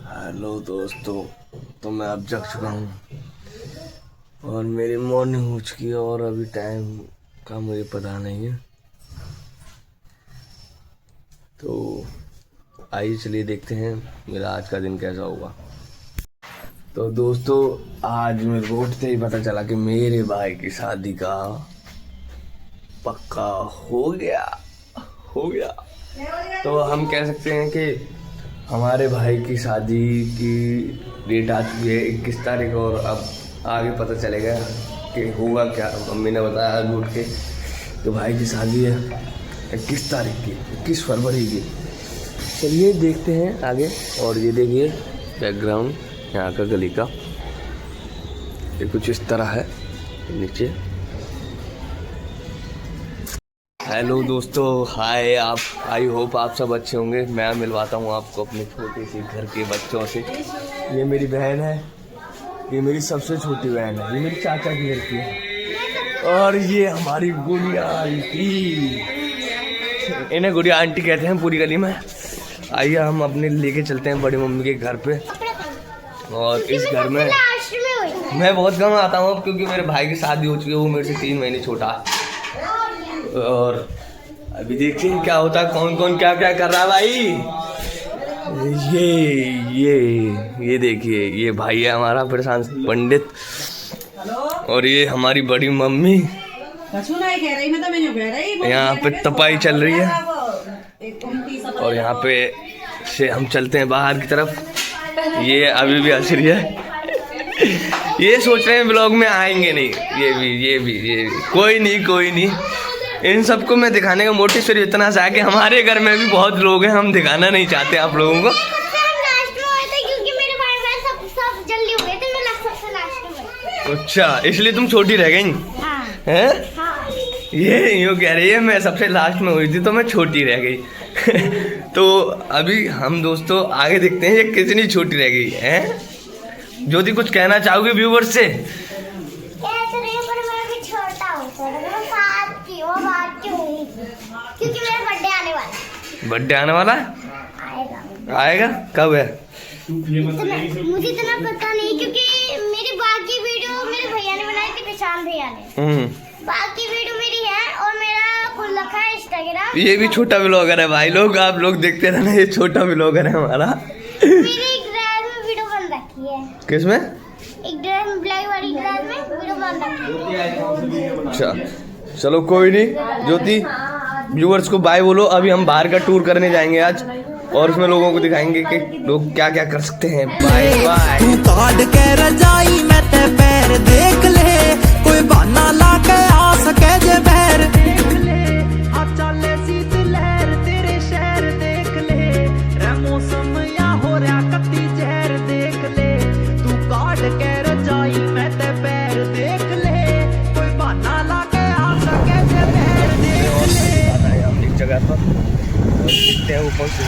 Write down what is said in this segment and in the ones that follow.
Hello दोस्तों, तो मैं अब जग चुका हूँ और मेरी मॉर्निंग हो चुकी है और अभी टाइम का मुझे पता नहीं है। तो आइए चलिए देखते हैं मेरा आज का दिन कैसा होगा। तो दोस्तों, आज मेरे को उठते ही पता चला कि मेरे भाई की शादी का पक्का हो गया। तो हम कह सकते हैं कि हमारे भाई की शादी की डेट आ चुकी है 21 तारीख और अब आगे पता चलेगा कि होगा क्या। मम्मी ने बताया आज उठ के तो भाई की शादी है 21 तारीख की, 21 फरवरी की। चलिए देखते हैं आगे। और ये देखिए बैकग्राउंड यहाँ का गली का, ये कुछ इस तरह है नीचे। हेलो दोस्तों, हाय। आप आई होप आप सब अच्छे होंगे। मैं मिलवाता हूँ आपको अपने छोटे से घर के बच्चों से। ये मेरी बहन है, ये मेरी सबसे छोटी बहन है, ये मेरी चाचा की लड़की है और ये हमारी गुड़िया आंटी। इन्हें गुड़िया आंटी कहते हैं पूरी गली में। आइए हम अपने लेके चलते हैं बड़ी मम्मी के घर पे। और इस घर में मैं बहुत कम आता हूँ क्योंकि मेरे भाई की शादी हो चुकी है, वो मेरे से 3 महीने छोटा है। और अभी देखते हैं क्या होता है, कौन कौन क्या क्या कर रहा है भाई। ये देखिए, ये भाई है हमारा प्रशांत पंडित और ये हमारी बड़ी मम्मी। यहाँ पे तपाई चल रही है और यहाँ पे से हम चलते हैं बाहर की तरफ। ये अभी भी हंस रही है। ये सोच रहे हैं ब्लॉग में आएंगे नहीं। ये भी कोई नहीं। इन सबको मैं दिखाने का मोटिव सिर्फ इतना सा है कि हमारे घर में भी बहुत लोग हैं, हम दिखाना नहीं चाहते आप लोगों को। अच्छा, इसलिए तुम छोटी रह गई हैं? हाँ। ये यूँ कह रही है मैं सबसे लास्ट में हुई थी तो मैं छोटी रह गई। तो अभी हम दोस्तों आगे देखते हैं ये कितनी छोटी रह गई है। ज्योति, कुछ कहना चाहोगे व्यूवर्स से? क्योंकि मेरा बर्थडे आने वाला आएगा कब है? मुझे इतना पता नहीं क्योंकि मेरी बाकी वीडियो मेरे भैया ने बनाई थी, प्रशांत भैया ने। बाकी वीडियो मेरी है और मेरा खुद रखा है इंस्टाग्राम। ये भी छोटा व्लॉगर है भाई लोग, आप लोग देखते रहना। ये छोटा व्लॉगर है हमारा। मेरी एक ड्राइव में वीडियो बन रखी है। किसमें? एक ड्राइव में, ब्लैक वाली ड्राइव में वीडियो बन रखी है। अच्छा चलो कोई नहीं। ज्योति, व्यूअर्स को बाय बोलो। अभी हम बाहर का टूर करने जाएंगे आज और उसमें लोगों को दिखाएंगे कि लोग क्या क्या कर सकते हैं। Bye bye. तू काट के रजाई मैं ते पैर देख ले, कोई बहाना ला के आ सके जे बहर देख ले। आ चले शीत लहर तेरे शहर देख ले, रे मौसम या हो रहा कत्ती जहर देख ले। तू काट के रजाई मैं ते पैर देख ले, कोई बहाना ला के आ सके जे बहर देख ले। हम एक जगह पर देखते हैं ऊपर से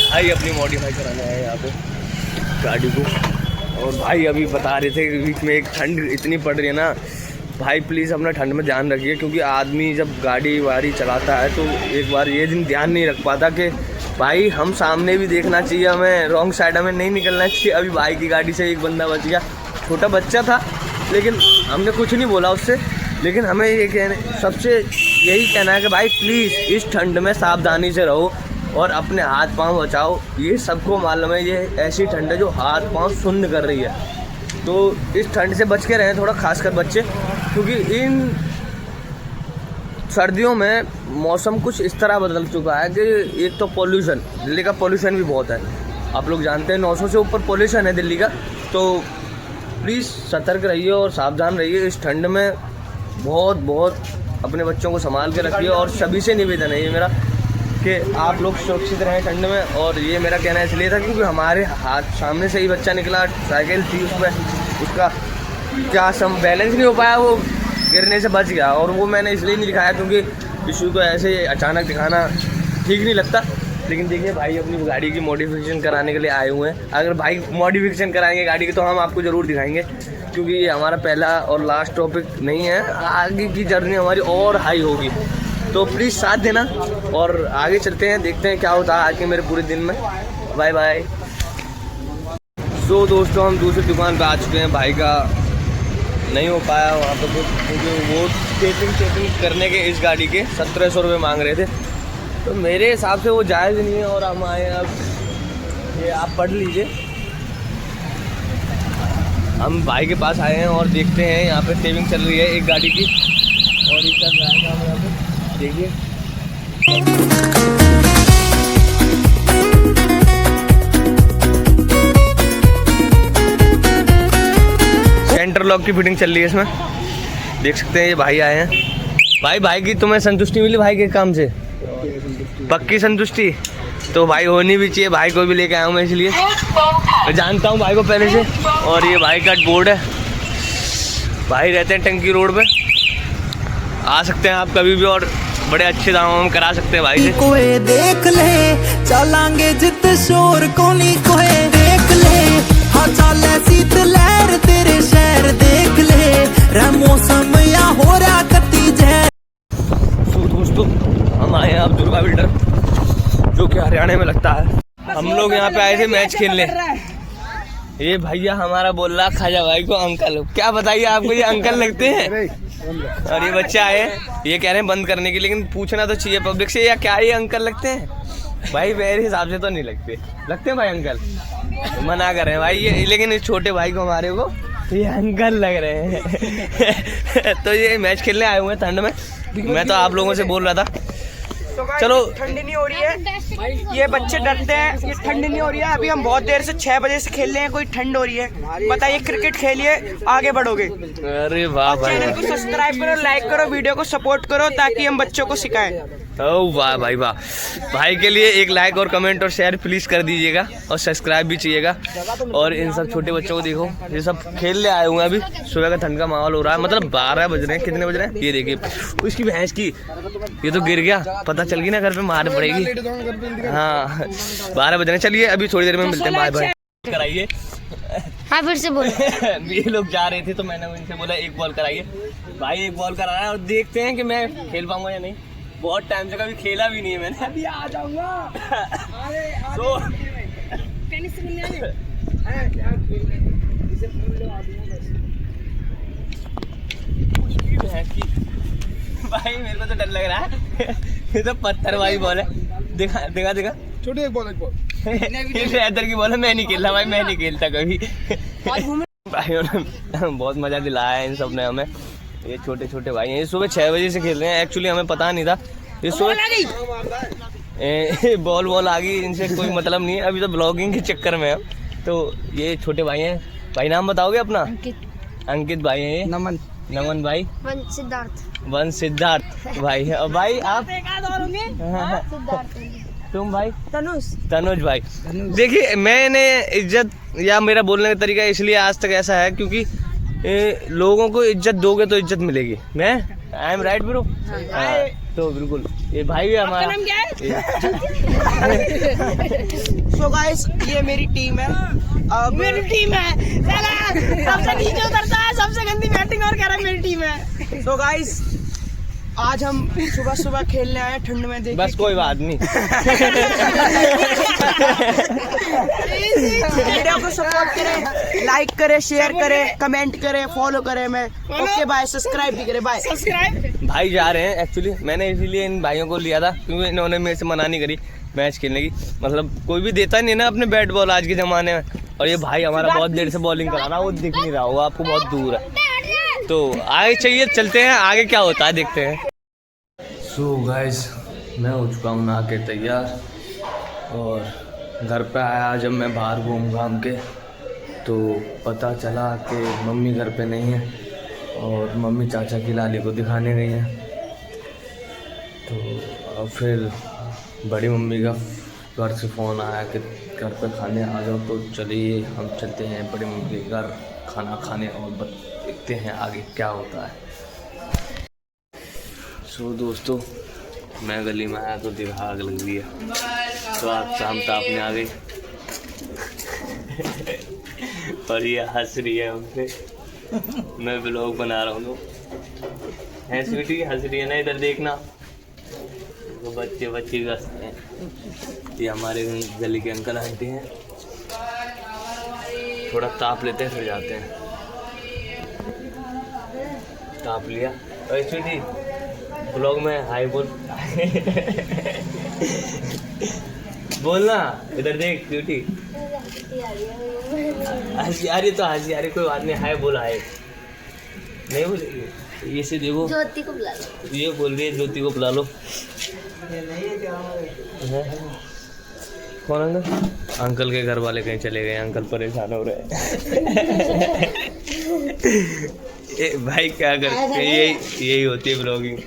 भाई अपनी मॉडिफाई कराना है यहाँ पे गाड़ी को। और भाई अभी बता रहे थे कि बीच में एक ठंड इतनी पड़ रही है ना भाई, प्लीज़ अपना ठंड में ध्यान रखिए क्योंकि आदमी जब गाड़ी वाड़ी चलाता है तो एक बार ये दिन ध्यान नहीं रख पाता कि भाई हम सामने भी देखना चाहिए, हमें रॉन्ग साइड हमें नहीं निकलना चाहिए। अभी भाई की गाड़ी से एक बंदा बच गया, छोटा बच्चा था, लेकिन हमने कुछ नहीं बोला उससे। लेकिन हमें ये सबसे यही कहना है कि भाई प्लीज़ इस ठंड में सावधानी से रहो और अपने हाथ पांव बचाओ। ये सबको मालूम है ये ऐसी ठंड है जो हाथ पांव सुन्न कर रही है, तो इस ठंड से बच के रहें थोड़ा, खासकर बच्चे, क्योंकि इन सर्दियों में मौसम कुछ इस तरह बदल चुका है कि एक तो पॉल्यूशन, दिल्ली का पॉल्यूशन भी बहुत है। आप लोग जानते हैं 900 से ऊपर पॉल्यूशन है दिल्ली का। तो प्लीज़ सतर्क रहिए और सावधान रहिए इस ठंड में। बहुत अपने बच्चों को संभाल के रखिए और सभी से निवेदन है ये मेरा कि आप लोग सुरक्षित रहें ठंड में। और ये मेरा कहना इसलिए था क्योंकि हमारे हाथ सामने से ही बच्चा निकला, साइकिल थी उसमें, उसका क्या बैलेंस नहीं हो पाया, वो गिरने से बच गया। और वो मैंने इसलिए नहीं दिखाया क्योंकि इशू को ऐसे अचानक दिखाना ठीक नहीं लगता। लेकिन देखिए भाई अपनी गाड़ी की मॉडिफिकेशन कराने के लिए आए हुए हैं। अगर भाई मॉडिफिकेशन कराएंगे गाड़ी की तो हम आपको ज़रूर दिखाएंगे क्योंकि ये हमारा पहला और लास्ट टॉपिक नहीं है, आगे की जर्नी हमारी और हाई होगी। तो प्लीज़ साथ देना और आगे चलते हैं, देखते हैं क्या होता है आज के मेरे पूरे दिन में। Bye bye. सो दोस्तों हम दूसरी दुकान पे आ चुके हैं। भाई का नहीं हो पाया वहाँ पे कुछ, क्योंकि वो चेकिंग करने के इस गाड़ी के 1700 रुपये मांग रहे थे। तो मेरे हिसाब से वो जायज़ नहीं है। और हम आए हैं अब, ये आप पढ़ लीजिए। हम भाई के पास आए हैं और देखते हैं यहाँ पे सेविंग चल रही है एक गाड़ी की, और ये चल रहा है काम यहाँ पे, देखिए। सेंटर लॉक की फिटिंग चल रही है इसमें, देख सकते हैं। ये भाई आए हैं। भाई की तुम्हें संतुष्टि मिली भाई के काम से? पक्की संतुष्टि? तो भाई होनी भी चाहिए, भाई को भी लेके आया हूँ मैं, इसलिए मैं जानता हूँ भाई को पहले से। और ये भाई का बोर्ड है, भाई रहते हैं टंकी रोड पे, आ सकते हैं आप कभी भी, और बड़े अच्छे दामों में करा सकते हैं भाई से। कोई देख ले चलांगे जित शोर कोनी, कोई देख ले हाँ चले शीत लहर तेरे शहर देख ले, रे मौसम या हो रहा कती जहर। तो दोस्तों हम आए हैं अब दुर्गा बिल्डर, जो कि हरियाणा में लगता है। हम लोग यहाँ पे आए थे मैच खेलने। ये भैया हमारा बोल रहा खाजा भाई को अंकल। क्या बताइए आपको, ये अंकल लगते हैं। और ये बच्चे आए हैं, ये कह रहे हैं बंद करने की, लेकिन पूछना तो चाहिए पब्लिक से, या क्या ये अंकल लगते हैं? भाई मेरे हिसाब से तो नहीं लगते। लगते हैं भाई अंकल? मना कर रहे हैं भाई ये, लेकिन इस छोटे भाई को हमारे को ये अंकल लग रहे हैं। तो ये मैच खेलने आए हुए हैं ठंड में। मैं तो आप लोगों से बोल रहा था तो चलो। ठंड नहीं हो रही है, ये बच्चे डरते हैं, ये ठंड नहीं हो रही है। अभी हम बहुत देर से 6 बजे से खेल रहे हैं, कोई ठंड हो रही है? बताइए, क्रिकेट खेलिए आगे बढ़ोगे। अरे वाह भाई, चैनल को सब्सक्राइब करो, लाइक करो, वीडियो को सपोर्ट करो, ताकि हम बच्चों को सिखाएं। ओ वाह भाई वाह। भाई के लिए एक लाइक और कमेंट और शेयर प्लीज कर दीजिएगा, और सब्सक्राइब भी चाहिएगा। और इन सब छोटे बच्चों को देखो, ये सब खेलने आए हुए हैं। अभी सुबह का ठंड का माहौल हो रहा है, मतलब 12 बज रहे हैं। कितने बज रहे हैं ये देखिए, उसकी भैंस की, ये तो गिर गया, पता चल गई ना घर पे मार पड़ेगी। हाँ 12 बज रहे हैं। चलिए अभी थोड़ी देर में मिलते हैं, बाय बाय। कराइए। हाँ फिर से बोलो। ये लोग जा रहे थे तो मैंने उनसे बोला एक बॉल कराइए। भाई एक बॉल करा रहा है, और देखते हैं कि मैं खेल पाऊंगा या नहीं। बहुत टाइम से कभी खेला भी नहीं है मैंने। अभी आ जाऊंगा। तो भाई मेरे को तो डर लग रहा है। ये तो पत्थर वाली बॉल है। देखा छोटी एक बॉल इधर की बॉल है। मैं नहीं खेलता भाई, मैं नहीं खेलता कभी। भाइयों ने बहुत मजा दिलाया है इन सब ने हमें। ये छोटे छोटे भाई हैं, ये सुबह 6 बजे से खेल रहे हैं। एक्चुअली हमें पता नहीं था, ये सुबह बॉल आ गई। इनसे कोई मतलब नहीं है, अभी तो ब्लॉगिंग के चक्कर में है। तो ये छोटे भाई हैं। भाई नाम बताओगे अपना? अंकित भाई हैं ये। नमन भाई। वन सिद्धार्थ भाई है। और भाई आप? तुम भाई? तनुज भाई। देखिए मैंने इज्जत, या मेरा बोलने का तरीका इसलिए आज तक ऐसा है क्योंकि लोगों को इज्जत दोगे तो इज्जत मिलेगी। मैं आई एम राइट ब्रो? तो बिल्कुल ये भाई है हमारा। सो गाइस, ये मेरी टीम है। मेरी टीम है, सबसे नीचे उतरता है, सबसे गंदी बैटिंग और कह रहा है मेरी टीम है। सो गाइस, आज हम सुबह खेलने आए ठंड में। देखिए बस कोई बात नहीं। वीडियो को सपोर्ट करें, लाइक करें, शेयर करें, कमेंट करें, फॉलो करें। मैं ओके बाय, सब्सक्राइब भी करें, बाय। भाई जा रहे हैं। एक्चुअली मैंने इसीलिए इन भाइयों को लिया था क्योंकि इन्होंने मेरे से मना नहीं करी मैच खेलने की। मतलब कोई भी देता नहीं ना अपने बैट बॉल आज के ज़माने में। और ये भाई हमारा बहुत देर से बॉलिंग करा रहा है, वो दिख नहीं रहा होगा आपको, बहुत दूर है। तो आगे चाहिए, चलते हैं आगे क्या होता है देखते हैं। सो गाइस, मैं हो चुका हूँ नहा के तैयार, और घर पे आया जब मैं बाहर घूम घाम के, तो पता चला कि मम्मी घर पे नहीं है, और मम्मी चाचा की लाली को दिखाने गई हैं। तो अब फिर बड़ी मम्मी का घर से फ़ोन आया कि घर पे खाने आ जाओ। तो चलिए हम चलते हैं बड़ी मम्मी के घर खाना खाने, और देखते हैं आगे क्या होता है। सो दोस्तों, मैं गली में आया तो देखा आग लग रही है। तो आप शाम तापने आ गई। और ये हंस रही है हमसे। मैं ब्लॉग बना रहा हूँ। है स्वीटी, हंस रही है ना, इधर देखना। तो बच्चे भी हंसते हैं। ये हमारे गली के अंकल आंटी हैं। थोड़ा ताप लेते हैं फिर जाते हैं। ताप लिया। अरे स्वीटी ब्लॉग में हाय बोल। बोलना, इधर देख स्वीटी। हंसी आ रही तो हंसी आ रही, कोई बात नहीं, हाय बोल। हाय नहीं बोल, ये से देखो ज्योति को बुला लो। ये बोल रही है ज्योति को बुला लो। कौन अंकल? अंकल के घर वाले कहीं चले गए, अंकल परेशान हो रहे हैं। भाई क्या करते, यही होती है ब्लॉगिंग।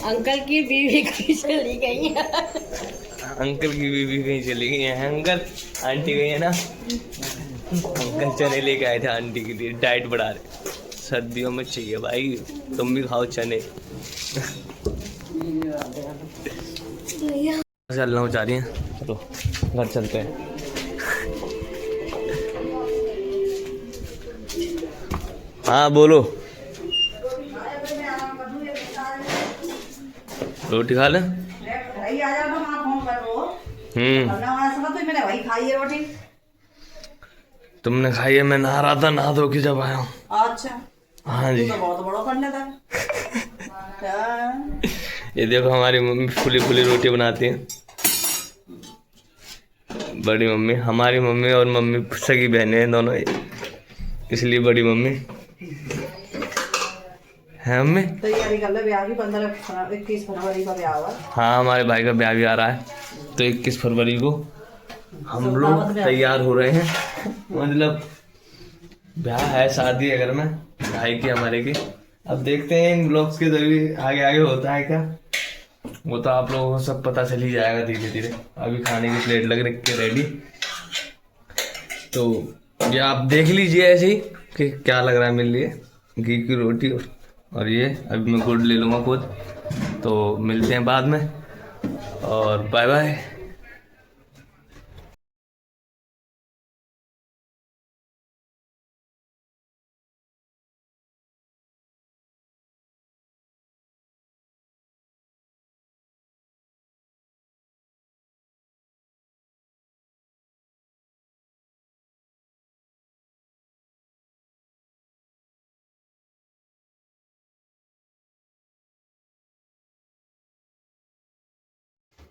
अंकल की बीवी कहीं चली गई है। अंकल की बीवी कहीं चली गई है। अंकल आंटी गई है ना, अंकल चने लेके आए थे आंटी के लिए, डाइट बढ़ा रहे। सर्दियों में चाहिए भाई, तुम भी खाओ चने। चलना हो जा रही हैं, चलो घर चलते हैं। हाँ बोलो। रोटी खा ले। तुमने खाई है? मैं नहा रहा था, नहा धो के जब आया हूँ। अच्छा हाँ जी। तो बहुत बड़ा कर लेता है। ये देखो हमारी मम्मी फुली फुली रोटी बनाती हैं। बड़ी मम्मी, हमारी मम्मी और मम्मी सगी बहनें हैं दोनों, इसलिए बड़ी मम्मी है। मम्मी तैयारी कर ले ब्याह की, 15-21 फरवरी का ब्याह हुआ। हाँ हमारे भाई का ब्याह भी आ रहा है, तो 21 फरवरी को हम लोग तैयार हो रहे हैं। मतलब ब्याह है, शादी है घर में भाई की, हमारे की। अब देखते हैं इन ब्लॉग्स के जरिए आगे आगे होता है क्या, वो तो आप लोगों को सब पता चल ही जाएगा धीरे धीरे। अभी खाने की प्लेट लग रही है रेडी, तो ये आप देख लीजिए ऐसे ही कि क्या लग रहा है मेरे लिए। घी की रोटी और ये अभी मैं गुड़ ले लूँगा खुद। तो मिलते हैं बाद में, और बाय बाय।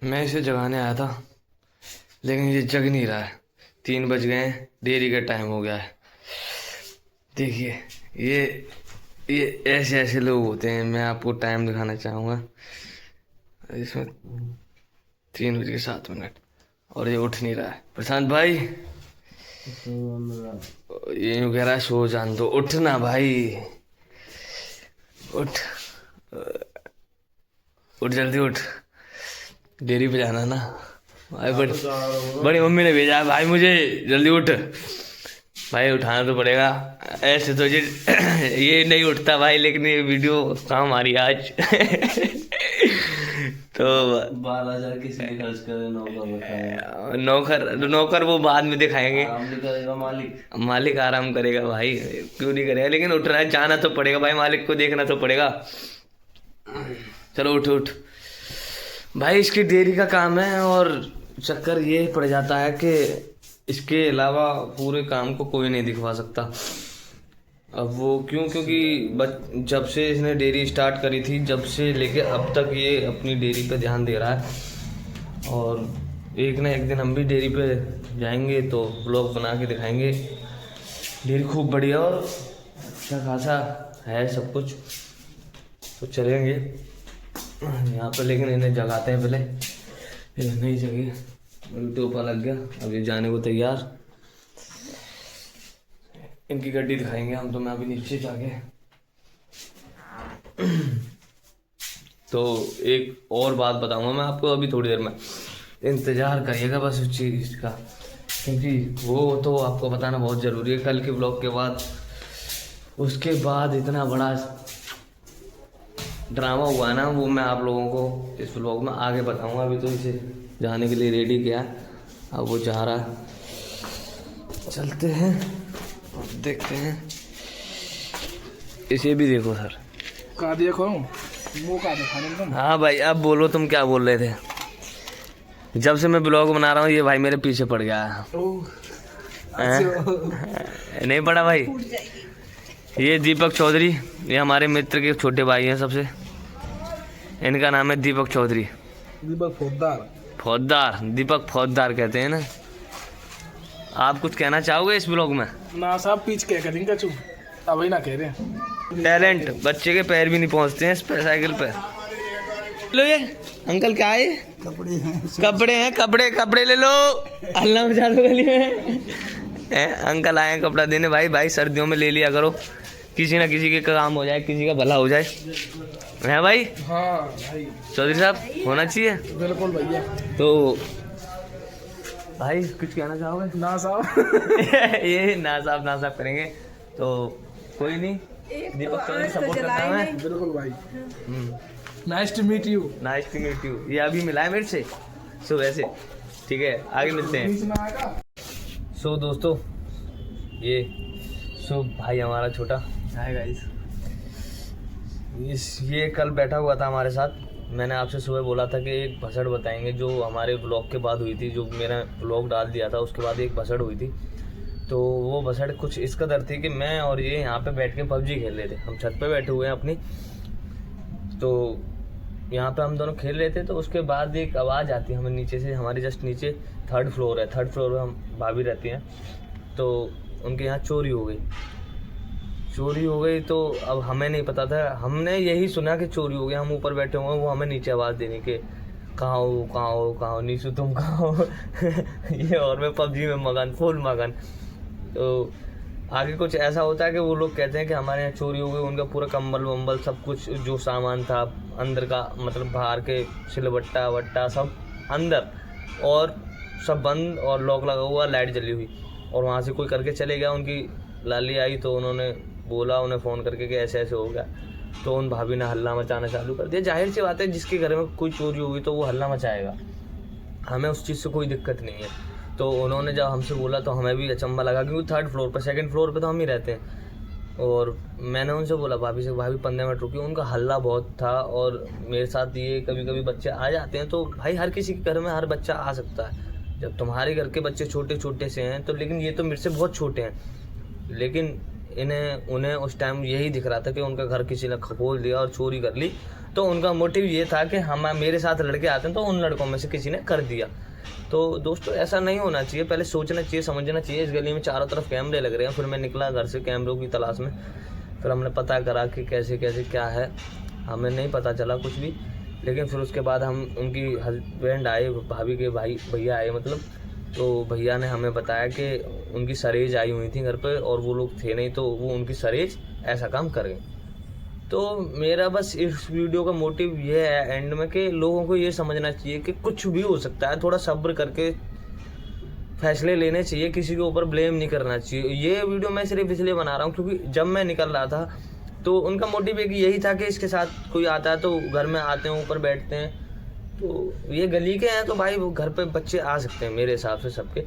मैं इसे जगाने आया था, लेकिन ये जग नहीं रहा है। 3 बज गए हैं, देरी का टाइम हो गया है। देखिए ये ऐसे ऐसे लोग होते हैं। मैं आपको टाइम दिखाना चाहूँगा। इसमें 3:07 और ये उठ नहीं रहा है। प्रशांत भाई ये यूँ कह रहा है सो जान दो। उठ ना भाई, उठ उठ जल्दी उठ, डेयरी पे जाना ना भाई। बड़ी मम्मी ने भेजा है भाई मुझे, जल्दी उठ भाई, उठाना तो पड़ेगा। ऐसे तो ये नहीं उठता भाई, लेकिन ये वीडियो काम आ रही है आज। तो 12,000 किसी ने खर्च करे, नौकर वो बाद में दिखाएंगे। करेगा मालिक आराम करेगा भाई, क्यों नहीं करेगा, लेकिन उठना है, जाना तो पड़ेगा भाई, मालिक को देखना तो पड़ेगा। चलो उठ उठ भाई। इसकी डेयरी का काम है, और चक्कर ये पड़ जाता है कि इसके अलावा पूरे काम को कोई नहीं दिखवा सकता। अब वो क्यों, क्योंकि जब से इसने डेयरी स्टार्ट करी थी, जब से लेके अब तक ये अपनी डेयरी पे ध्यान दे रहा है। और एक ना एक दिन हम भी डेयरी पे जाएंगे तो व्लॉग बना के दिखाएंगे। डेयरी खूब बढ़िया और अच्छा खासा है सब कुछ, तो चलेंगे यहाँ पे। लेकिन इन्हें जगाते हैं पहले, ये नहीं जगी, टोपा लग गया। अब ये जाने को तैयार। इनकी गड्डी दिखाएंगे हम, तो मैं अभी नीचे जाके। तो एक और बात बताऊंगा मैं आपको अभी थोड़ी देर में, इंतज़ार करिएगा बस उस चीज़ का, क्योंकि वो तो आपको बताना बहुत ज़रूरी है कल के ब्लॉग के बाद। उसके बाद इतना बड़ा ड्रामा हुआ ना, वो मैं आप लोगों को इस ब्लॉग में आगे बताऊंगा। अभी तो इसे जाने के लिए रेडी किया, अब वो जा रहा है। चलते हैं और देखते हैं। इसे भी देखो सर, का देखो वो का दिखा। हाँ भाई अब बोलो, तुम क्या बोल रहे थे? जब से मैं ब्लॉग बना रहा हूँ ये भाई मेरे पीछे पड़ गया है। नहीं पढ़ा भाई। ये दीपक चौधरी, ये हमारे मित्र के छोटे भाई हैं सबसे। इनका नाम है दीपक चौधरी। दीपक फौजदार। फौजदार, दीपक फौजदार कहते हैं ना। आप कुछ कहना चाहोगे इस ब्लॉग में? ना साहब पीछ कह कर इनका चुप अभी ना कह रहे हैं। टैलेंट, बच्चे के पैर भी नहीं पहुंचते हैं इस पे साइकिल पे। लो ये अंकल क्या है? कपड़े हैं, कपड़े ले लो। अल्लाह मचा दो गली में। अंकल आए हैं कपड़ा देने। भाई सर्दियों में ले लिया करो, किसी ना किसी के काम हो जाए, किसी का भला हो जाए, है भाई? हाँ भाई चौधरी साहब होना चाहिए। बिल्कुल भैया। तो भाई कुछ कहना चाहोगे? ना साहब ये ना साहब करेंगे तो कोई नहीं। दीपक चौधरी सपोर्ट करता हूं मैं। बिल्कुल भाई। Nice to meet you. Nice to meet you. ये अभी मिला है मेरे से सुबह से। ठीक है, आगे मिलते हैं। सो दोस्तों, ये भाई हमारा छोटा हाय गाइस। ये कल बैठा हुआ था हमारे साथ। मैंने आपसे सुबह बोला था कि एक भसड़ बताएंगे जो हमारे ब्लॉग के बाद हुई थी, जो मैंने ब्लॉग डाल दिया था उसके बाद एक भसड़ हुई थी। तो वो भसड़ कुछ इस कदर थी कि मैं और ये यहाँ पे बैठ के पबजी खेल रहे थे। हम छत पे बैठे हुए हैं अपनी, तो यहाँ पे हम दोनों खेल रहे थे। तो उसके बाद एक आवाज़ आती है हमें नीचे से। हमारे जस्ट नीचे थर्ड फ्लोर है, थर्ड फ्लोर में हम भाभी रहती हैं। तो उनके यहाँ चोरी हो गई। तो अब हमें नहीं पता था, हमने यही सुना कि चोरी हो गई। हम ऊपर बैठे हुए हैं, वो हमें नीचे आवाज़ देने के कहाँ हो नीशु तुम कहाँ हो। ये और मैं पबजी में मगन, फुल मगन। तो आगे कुछ ऐसा होता है कि वो लोग कहते हैं कि हमारे यहाँ चोरी हो गई। उनका पूरा कंबल वम्बल सब कुछ जो सामान था अंदर का, मतलब बाहर के सिलबट्टा वट्टा सब अंदर, और सब बंद और लॉक लगा हुआ, लाइट जली हुई। और वहाँ से कोई करके चले गया। उनकी लाली आई तो उन्होंने बोला उन्हें फ़ोन करके कि ऐसे ऐसे हो गया। तो उन भाभी ने हल्ला मचाना चालू कर दिया। जाहिर सी बात है, जिसके घर में कोई चोरी हुई तो वो हल्ला मचाएगा। हमें उस चीज़ से कोई दिक्कत नहीं है। तो उन्होंने जब हमसे बोला तो हमें भी अचंभा लगा, क्योंकि थर्ड फ्लोर पर, सेकंड फ्लोर पे तो हम ही रहते हैं। और मैंने उनसे बोला भाभी से, भाभी 15 मिनट रुकी। उनका हल्ला बहुत था। और मेरे साथ ये कभी कभी बच्चे आ जाते हैं। तो भाई हर किसी के घर में हर बच्चा आ सकता है। जब तुम्हारे घर के बच्चे छोटे छोटे से हैं तो, लेकिन ये तो मेरे से बहुत छोटे हैं, लेकिन उन्हें उस टाइम यही दिख रहा था कि उनका घर किसी ने खोल दिया और चोरी कर ली। तो उनका मोटिव ये था कि हम मेरे साथ लड़के आते हैं तो उन लड़कों में से किसी ने कर दिया। तो दोस्तों ऐसा नहीं होना चाहिए। पहले सोचना चाहिए, समझना चाहिए। इस गली में चारों तरफ कैमरे लग रहे हैं। फिर मैं निकला घर से कैमरों की तलाश में। फिर हमने पता करा कि कैसे कैसे क्या है, हमें नहीं पता चला कुछ भी। लेकिन फिर उसके बाद हम, उनकी हस्बैंड आए, भाभी के भैया आए मतलब। तो भैया ने हमें बताया कि उनकी सरेज आई हुई थी घर पे और वो लोग थे नहीं, तो वो उनकी सरेज ऐसा काम कर गए। तो मेरा बस इस वीडियो का मोटिव ये है एंड में कि लोगों को ये समझना चाहिए कि कुछ भी हो सकता है। थोड़ा सब्र करके फैसले लेने चाहिए, किसी के ऊपर ब्लेम नहीं करना चाहिए। ये वीडियो मैं सिर्फ इसलिए बना रहा हूँ क्योंकि जब मैं निकल रहा था तो उनका मोटिव एक यही था कि इसके साथ कोई आता है तो घर में आते हैं, ऊपर बैठते हैं। तो ये गली के हैं तो भाई वो घर पे बच्चे आ सकते हैं मेरे हिसाब से सबके।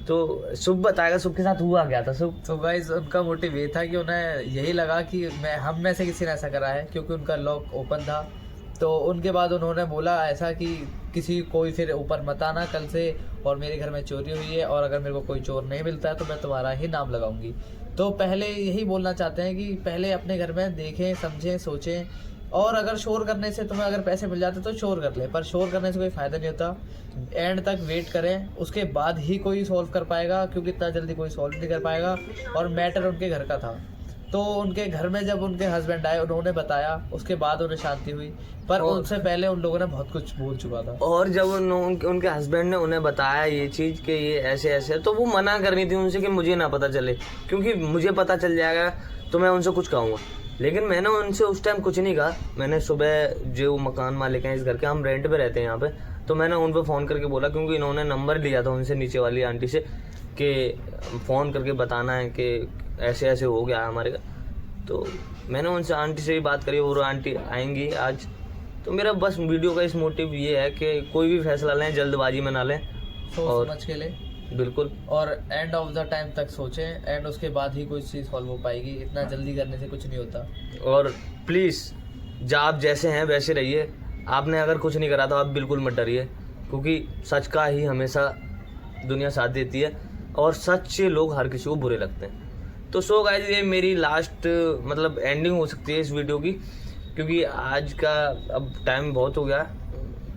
तो शुभ बताएगा शुभ के साथ हुआ क्या था। शुभ तो गाइस उनका मोटिव ये था कि उन्हें यही लगा कि हम में से किसी ने ऐसा करा है, क्योंकि उनका लॉक ओपन था। तो उनके बाद उन्होंने बोला ऐसा कि कोई फिर ऊपर मत आना कल से, और मेरे घर में चोरी हुई है और अगर मेरे को कोई चोर नहीं मिलता है तो मैं तुम्हारा ही नाम लगाऊंगी। तो पहले यही बोलना चाहते हैं कि पहले अपने घर में देखें, समझें, सोचें, और अगर शोर करने से तुम्हें अगर पैसे मिल जाते तो शोर कर ले, पर शोर करने से कोई फ़ायदा नहीं होता। एंड तक वेट करें, उसके बाद ही कोई सॉल्व कर पाएगा, क्योंकि इतना जल्दी कोई सॉल्व नहीं कर पाएगा। और मैटर उनके घर का था, तो उनके घर में जब उनके हस्बैंड आए उन्होंने बताया, उसके बाद उन्हें शांति हुई, पर उनसे पहले उन लोगों ने बहुत कुछ बोल चुका था। और जब उनके हस्बैंड ने उन्हें बताया ये चीज़ कि ये ऐसे ऐसे, तो वो मना करनी थी उनसे कि मुझे ना पता चले, क्योंकि मुझे पता चल जाएगा तो मैं उनसे कुछ कहूँगा। लेकिन मैंने उनसे उस टाइम कुछ नहीं कहा। मैंने सुबह जो मकान मालिक हैं इस घर के, हम रेंट पे रहते हैं यहाँ पे, तो मैंने उन पर फ़ोन करके बोला, क्योंकि इन्होंने नंबर लिया था उनसे, नीचे वाली आंटी से, कि फ़ोन करके बताना है कि ऐसे ऐसे हो गया हमारे घर। तो मैंने उनसे आंटी से भी बात करी, वो आंटी आएंगी आज। तो मेरा बस वीडियो का इस मोटिव ये है कि कोई भी फैसला लें जल्दबाजी में ना लें, सोच समझ के ले, बिल्कुल, और एंड ऑफ द टाइम तक सोचें, एंड उसके बाद ही कोई चीज़ सॉल्व हो पाएगी। इतना जल्दी करने से कुछ नहीं होता। और प्लीज़ आप जैसे हैं वैसे रहिए। आपने अगर कुछ नहीं करा तो आप बिल्कुल मत डरिए, क्योंकि सच का ही हमेशा दुनिया साथ देती है। और सच्चे लोग हर किसी को बुरे लगते हैं। तो सो गाइस ये मेरी लास्ट मतलब एंडिंग हो सकती है इस वीडियो की, क्योंकि आज का अब टाइम बहुत हो गया,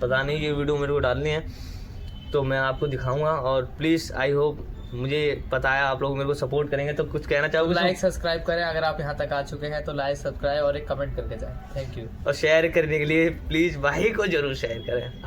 पता नहीं ये वीडियो मेरे को डालनी है तो मैं आपको दिखाऊंगा। और प्लीज़ आई होप, मुझे पता है आप लोग मेरे को सपोर्ट करेंगे, तो कुछ कहना चाहोगे? लाइक सब्सक्राइब करें, अगर आप यहाँ तक आ चुके हैं तो लाइक सब्सक्राइब और एक कमेंट करके जाएं। Thank you. और शेयर करने के लिए प्लीज़ भाई को जरूर शेयर करें।